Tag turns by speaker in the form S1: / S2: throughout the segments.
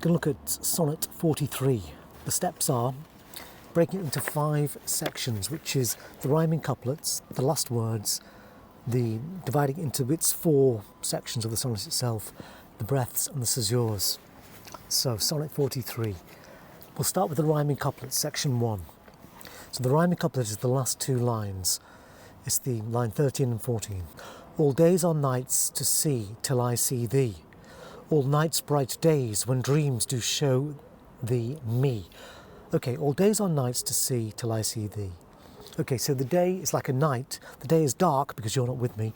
S1: going to look at Sonnet 43. The steps are breaking it into 5 sections, which is the rhyming couplets, the last words, the dividing it into its 4 sections of the sonnet itself, the breaths and the Césures. So Sonnet 43. We'll start with the rhyming couplets, section 1. So the rhyming couplet is the last 2 lines. It's the line 13 and 14. All days are nights to see till I see thee. All nights bright days when dreams do show thee me. Okay, all days are nights to see till I see thee. Okay, so the day is like a night. The day is dark because you're not with me.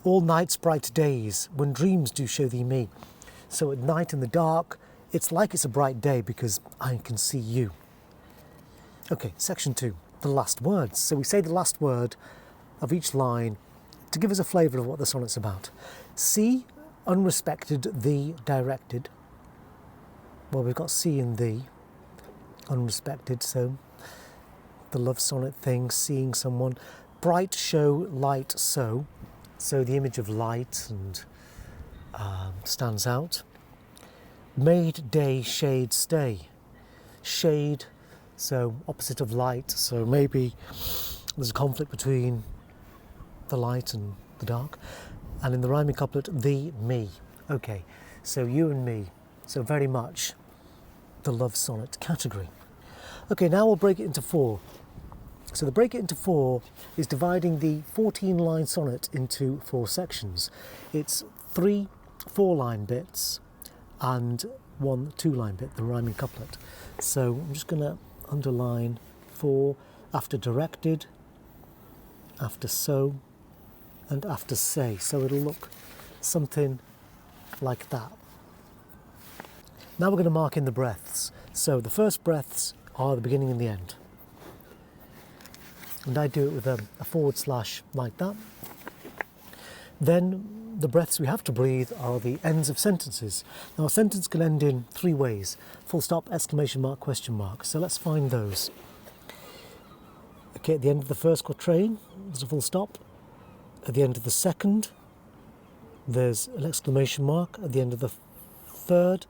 S1: All nights bright days when dreams do show thee me. So at night in the dark, it's like it's a bright day because I can see you. Okay, section 2, the last words. So we say the last word of each line to give us a flavour of what the sonnet's about. See, unrespected, thee, directed. Well, we've got see and thee, unrespected, so the love sonnet thing, seeing someone. Bright show, light so. So the image of light and stands out. Made day, shade, stay. Shade, so opposite of light, so maybe there's a conflict between the light and the dark. And in the rhyming couplet, thee, me. Okay, so you and me, so very much the love sonnet category. Okay, now we'll break it into 4. So the break it into 4 is dividing the 14-line sonnet into 4 sections. It's 3 4-line bits and 1 2-line bit, the rhyming couplet. So I'm just going to underline 4 after directed, after so, and after say. So it'll look something like that. Now we're going to mark in the breaths. So the first breaths are the beginning and the end. And I do it with a forward slash like that. Then the breaths we have to breathe are the ends of sentences. Now a sentence can end in 3 ways: full stop, exclamation mark, question mark. So let's find those. Okay, at the end of the first quatrain, there's a full stop. At the end of the second, there's an exclamation mark. At the end of the third,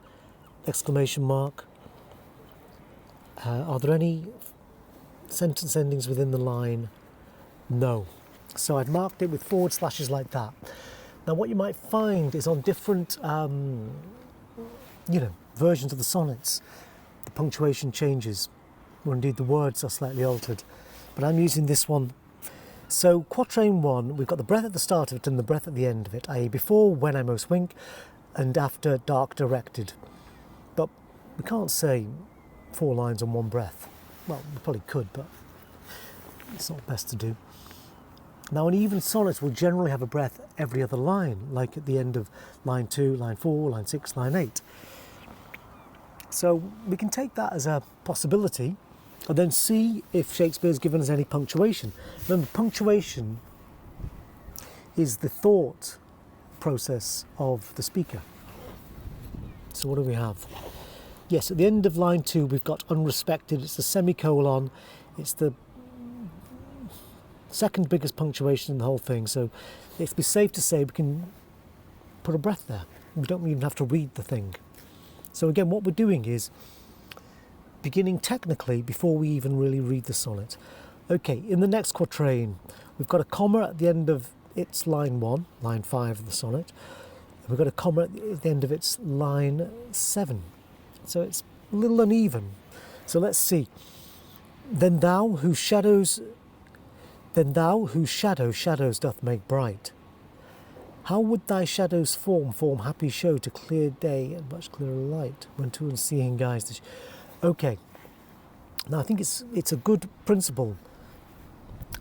S1: exclamation mark. Are there any sentence endings within the line? No. So I've marked it with forward slashes like that. Now what you might find is on different versions of the sonnets, the punctuation changes, or indeed the words are slightly altered. But I'm using this one. So quatrain 1, we've got the breath at the start of it and the breath at the end of it, i.e. before when I most wink and after dark directed. But we can't say 4 lines on one breath. Well, we probably could, but it's not best to do. Now an even sonnet will generally have a breath every other line, like at the end of line 2, line 4, line 6, line 8. So we can take that as a possibility and then see if Shakespeare's given us any punctuation. Remember, punctuation is the thought process of the speaker. So what do we have? Yes, at the end of line 2 we've got unrespected. It's the semicolon. It's the second biggest punctuation in the whole thing, so it'd be safe to say we can put a breath there. We don't even have to read the thing. So again, what we're doing is beginning technically before we even really read the sonnet. Okay, in the next quatrain, we've got a comma at the end of its line 1, line 5 of the sonnet. And we've got a comma at the end of its line 7. So it's a little uneven. So let's see. Then thou whose shadow shadows doth make bright. How would thy shadows form happy show to clear day and much clearer light when to unseeing eyes. Okay, now I think it's a good principle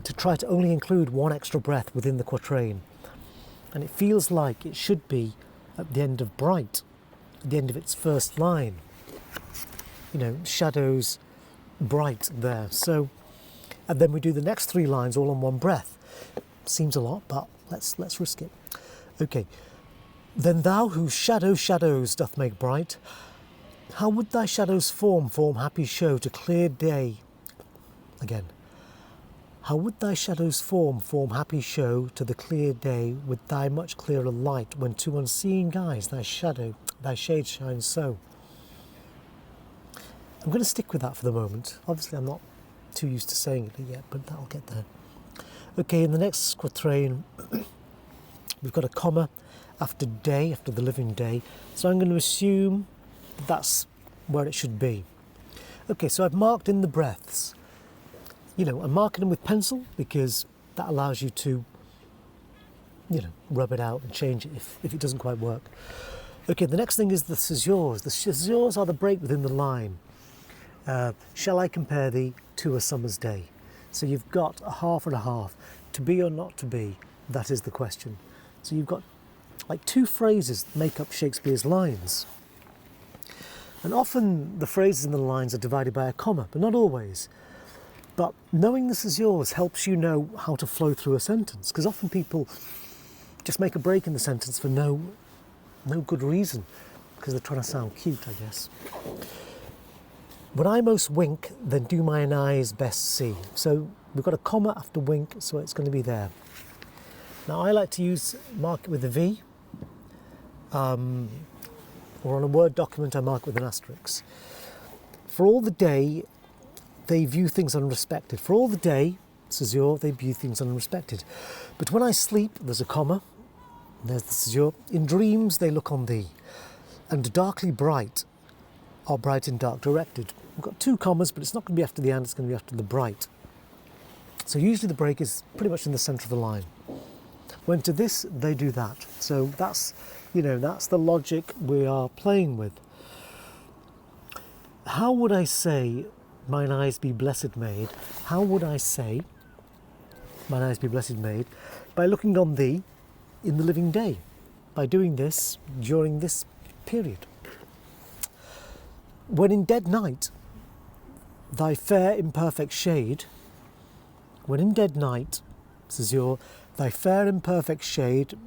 S1: to try to only include 1 extra breath within the quatrain. And it feels like it should be at the end of bright, at the end of its first line. You know, shadows bright there. So, and then we do the next 3 lines all on 1 breath. Seems a lot, but let's risk it. Okay. Then thou whose shadows doth make bright, how would thy shadows form happy show to clear day? Again. How would thy shadows form happy show to the clear day with thy much clearer light when to unseeing eyes thy shade shines so? I'm going to stick with that for the moment. Obviously I'm not too used to saying it yet, but that'll get there. Okay, in the next quatrain, we've got a comma after day, after the living day. So I'm going to assume that's where it should be. Okay, so I've marked in the breaths. You know, I'm marking them with pencil because that allows you to, you know, rub it out and change it if it doesn't quite work. Okay, the next thing is the césures. The césures are the break within the line. Shall I compare thee to a summer's day? So you've got a half and a half. To be or not to be, that is the question. So you've got like two phrases that make up Shakespeare's lines. And often the phrases in the lines are divided by a comma, but not always. But knowing the césures helps you know how to flow through a sentence, because often people just make a break in the sentence for no good reason, because they're trying to sound cute, I guess. When I most wink, then do mine eyes best see. So we've got a comma after wink, so it's going to be there. Now I like to mark it with a V, or on a Word document I mark it with an asterisk. For all the day, they view things unrespected. For all the day, césure, they view things unrespected. But when I sleep, there's a comma, there's the césure. In dreams, they look on thee, and darkly bright are bright in dark directed. We've got two commas, but it's not going to be after the and, it's going to be after the bright. So usually the break is pretty much in the centre of the line. When to this, they do that. So that's, you know, that's the logic we are playing with. How would I say, mine eyes be blessed made? How would I say, mine eyes be blessed made? By looking on thee in the living day. By doing this during this period. When in dead night, thy fair imperfect shade, when in dead night, césure, thy fair imperfect shade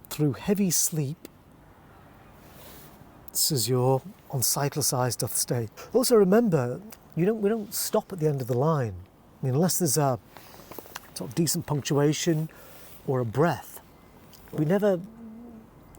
S1: through heavy sleep, césure, on sightless eyes doth stay. Also remember, we don't stop at the end of the line. I mean, unless there's a sort of decent punctuation or a breath, we never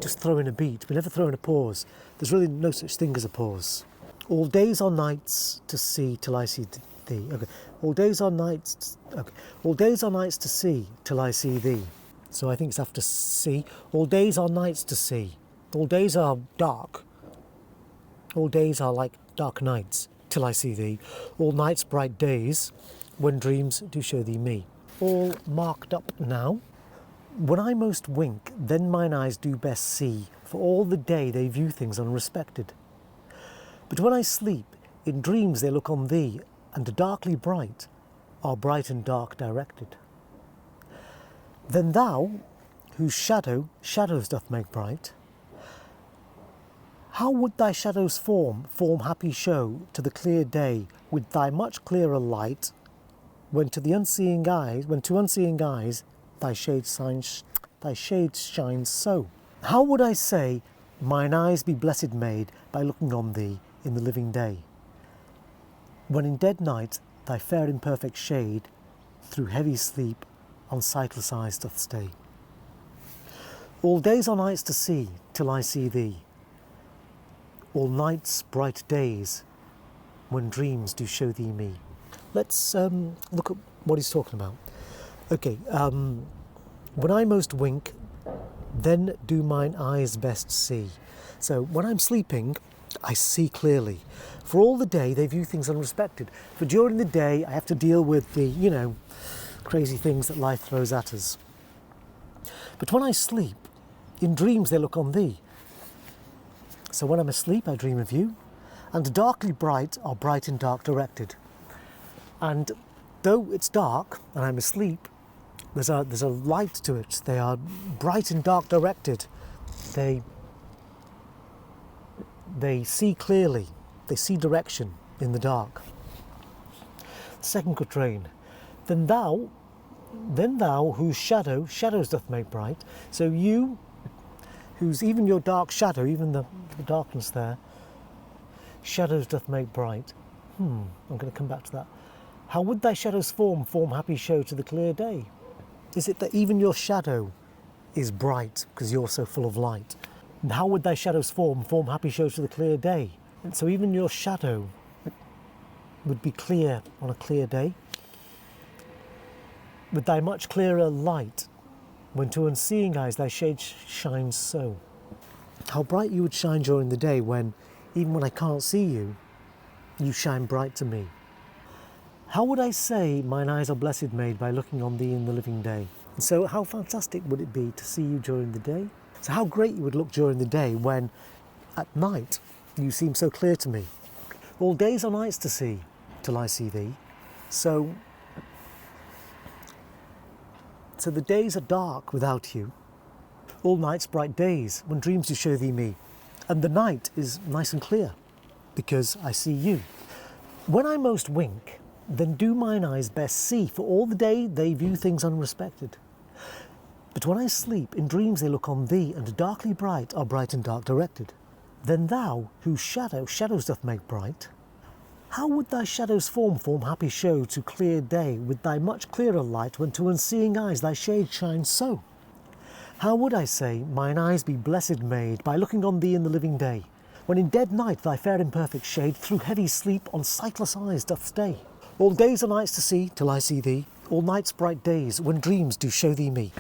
S1: just throw in a beat, we never throw in a pause. There's really no such thing as a pause. All days are nights to see till I see thee. Okay. All days are nights. Okay. All days are nights to see till I see thee. So I think it's after see. All days are nights to see. All days are dark. All days are like dark nights till I see thee. All nights bright days when dreams do show thee me. All marked up now. When I most wink, then mine eyes do best see. For all the day they view things unrespected. But when I sleep, in dreams they look on thee, and darkly bright are bright and dark directed. Then thou, whose shadows doth make bright, how would thy shadow's form happy show to the clear day with thy much clearer light, when to unseeing eyes thy shade shines so? How would I say, mine eyes be blessed made by looking on thee in the living day, when in dead night thy fair imperfect shade through heavy sleep on sightless eyes doth stay? All days are nights to see till I see thee, all nights bright days when dreams do show thee me. Let's look at what he's talking about. Okay, when I most wink, then do mine eyes best see. So when I'm sleeping, I see clearly. For all the day, they view things unrespected. For during the day, I have to deal with the, crazy things that life throws at us. But when I sleep, in dreams they look on thee. So when I'm asleep, I dream of you, and darkly bright are bright and dark directed. And though it's dark and I'm asleep, there's a light to it. They are bright and dark directed. They see clearly. They see direction in the dark. Second quatrain. Then thou whose shadows doth make bright. So you, whose even your dark shadow, even the darkness there, shadows doth make bright. I'm going to come back to that. How would thy shadow's form happy show to the clear day? Is it that even your shadow is bright because you're so full of light? And how would thy shadow's form happy show to the clear day? And so even your shadow would be clear on a clear day, with thy much clearer light, when to unseeing eyes thy shade shines so. How bright you would shine during the day when, even when I can't see you, you shine bright to me. How would I say mine eyes are blessed made by looking on thee in the living day? And so how fantastic would it be to see you during the day? So how great you would look during the day when, at night, you seem so clear to me. All days are nights to see, till I see thee. So the days are dark without you. All nights bright days, when dreams do show thee me. And the night is nice and clear, because I see you. When I most wink, then do mine eyes best see, for all the day they view things unrespected. But when I sleep, in dreams they look on thee, and darkly bright are bright and dark directed. Then thou, whose shadows doth make bright, how would thy shadow's form happy show to clear day, with thy much clearer light, when to unseeing eyes thy shade shines so? How would I say mine eyes be blessed made by looking on thee in the living day, when in dead night thy fair imperfect shade through heavy sleep on sightless eyes doth stay? All days are nights to see till I see thee, all nights bright days when dreams do show thee me.